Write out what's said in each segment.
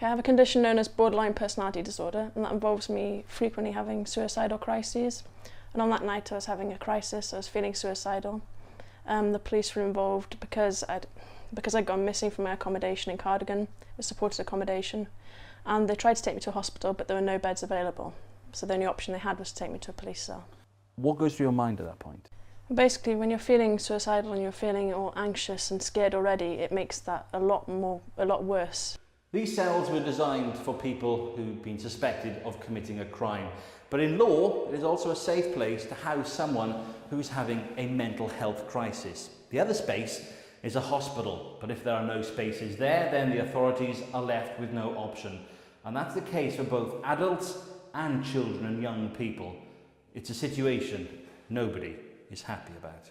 I have a condition known as borderline personality disorder, and that involves me frequently having suicidal crises. And on that night I was having a crisis, I was feeling suicidal. The police were involved because I'd gone missing from my accommodation in Cardigan. It was supported accommodation, and they tried to take me to a hospital, but there were no beds available. So the only option they had was to take me to a police cell. What goes through your mind at that point? Basically, when you're feeling suicidal and you're feeling all anxious and scared already, it makes that a lot worse. These cells were designed for people who've been suspected of committing a crime. But in law, it is also a safe place to house someone who's having a mental health crisis. The other space is a hospital, but if there are no spaces there, then the authorities are left with no option. And that's the case for both adults and children and young people. It's a situation nobody is happy about.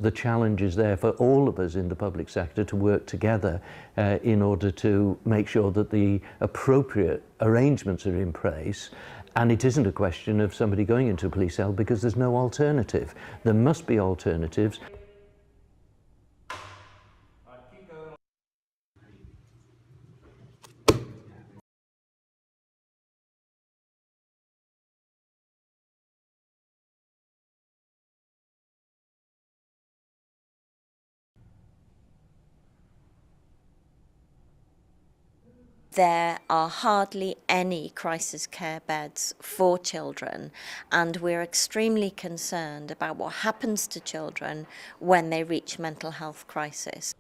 The challenge is there for all of us in the public sector to work together in order to make sure that the appropriate arrangements are in place. And it isn't a question of somebody going into a police cell because there's no alternative. There must be alternatives. There are hardly any crisis care beds for children, and we're extremely concerned about what happens to children when they reach mental health crisis.